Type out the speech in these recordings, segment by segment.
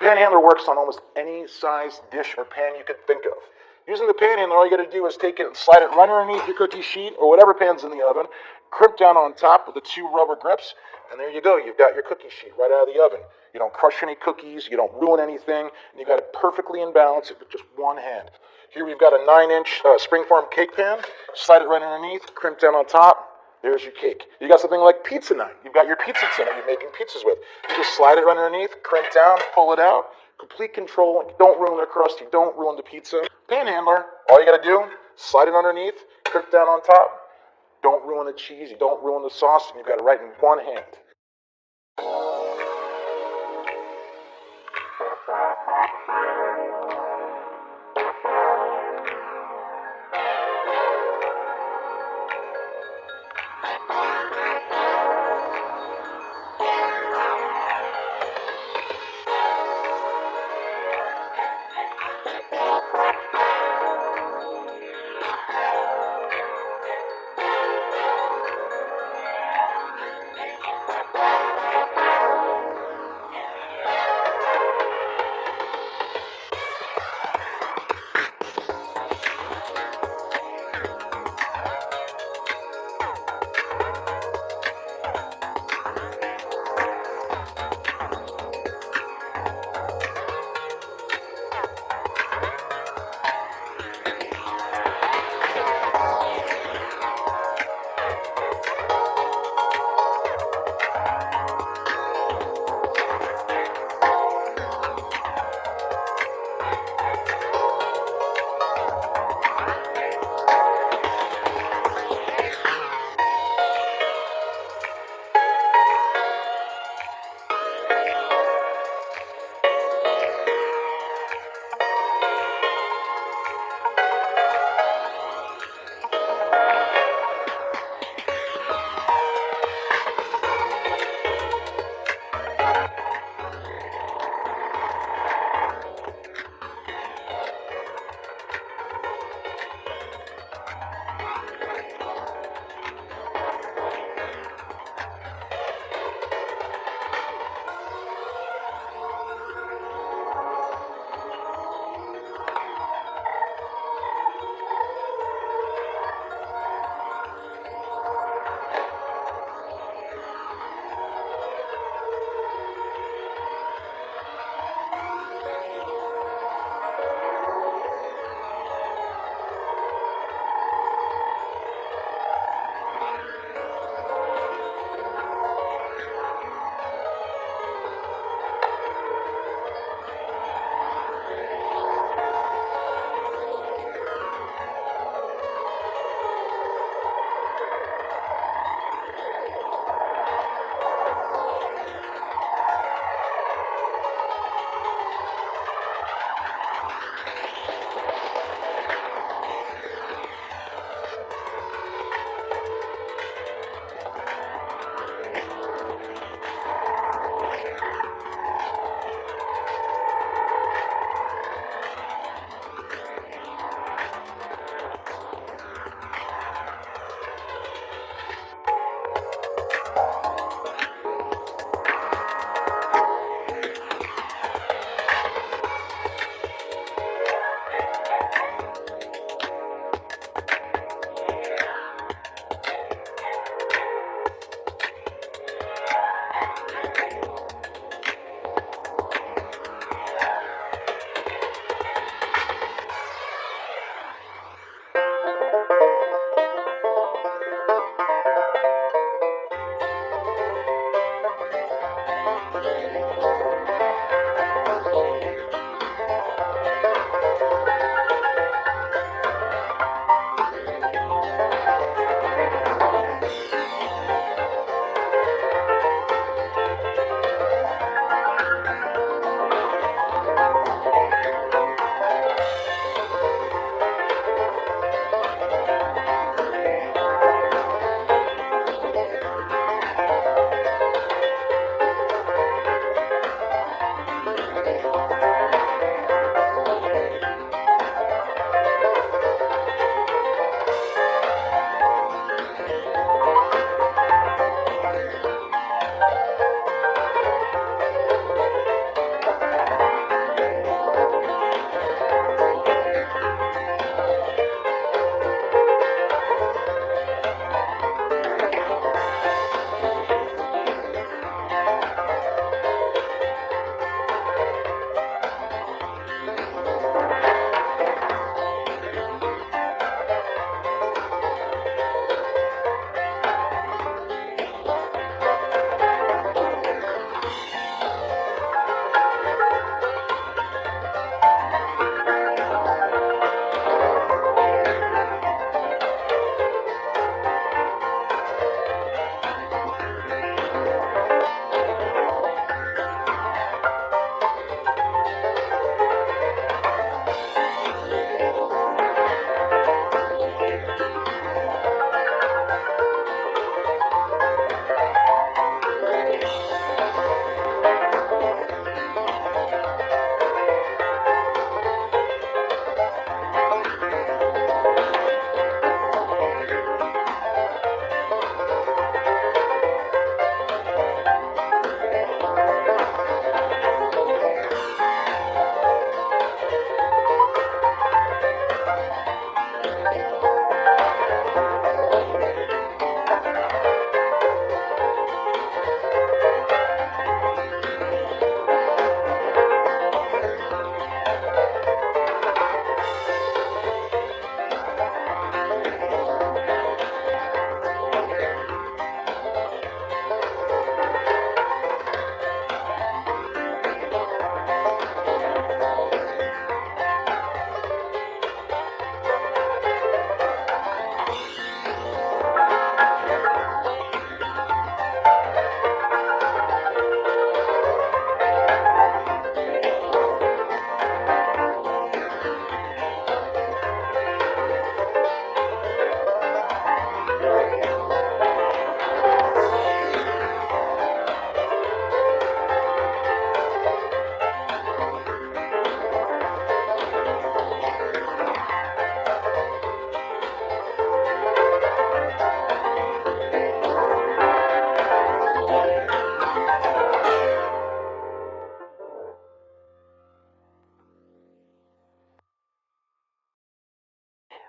PanHandlr works on almost any size dish or pan you could think of. Using the PanHandlr, all you got to do is take it and slide it right underneath your cookie sheet or whatever pan's in the oven, crimp down on top with the 2 rubber grips, and there you go. You've got your cookie sheet right out of the oven. You don't crush any cookies, you don't ruin anything, and you got it perfectly in balance with just one hand. Here we've got a 9-inch springform cake pan. Slide it right underneath, crimp down on top. There's your cake. You got something like pizza night. You've got your pizza tin that you're making pizzas with. You just slide it right underneath, crimp down, pull it out. Complete control. You don't ruin the crust. You don't ruin the pizza. PanHandlr, all you got to do, slide it underneath, crimp down on top. Don't ruin the cheese. You don't ruin the sauce. And you've got it right in one hand.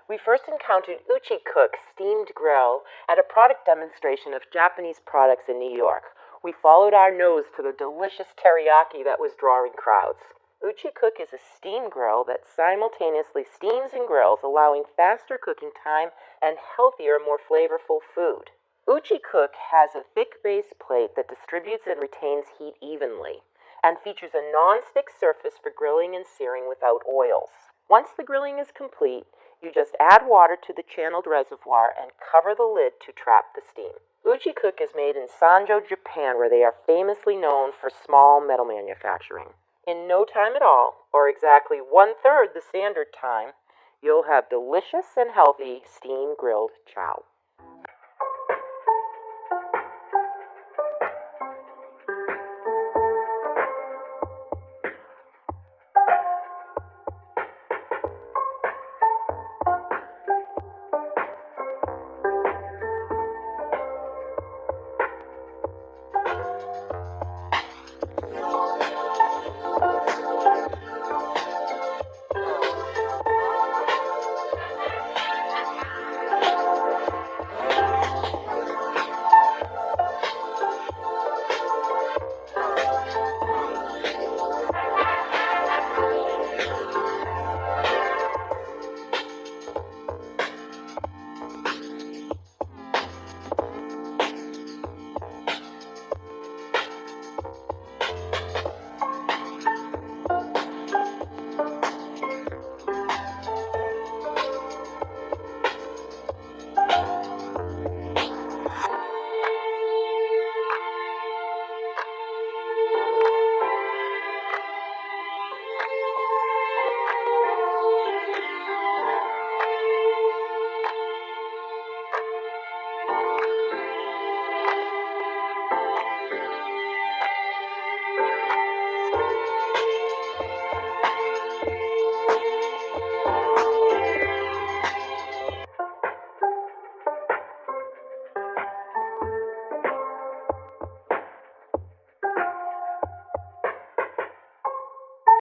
We first encountered UchiCook steamed grill at a product demonstration of Japanese products in New York. We followed our nose to the delicious teriyaki that was drawing crowds. UchiCook is a steam grill that simultaneously steams and grills, allowing faster cooking time and healthier, more flavorful food. UchiCook has a thick base plate that distributes and retains heat evenly, and features a non-stick surface for grilling and searing without oils. Once the grilling is complete, you just add water to the channeled reservoir and cover the lid to trap the steam. UchiCook is made in Sanjo, Japan, where they are famously known for small metal manufacturing. In no time at all, or exactly 1/3 the standard time, you'll have delicious and healthy steam grilled chow.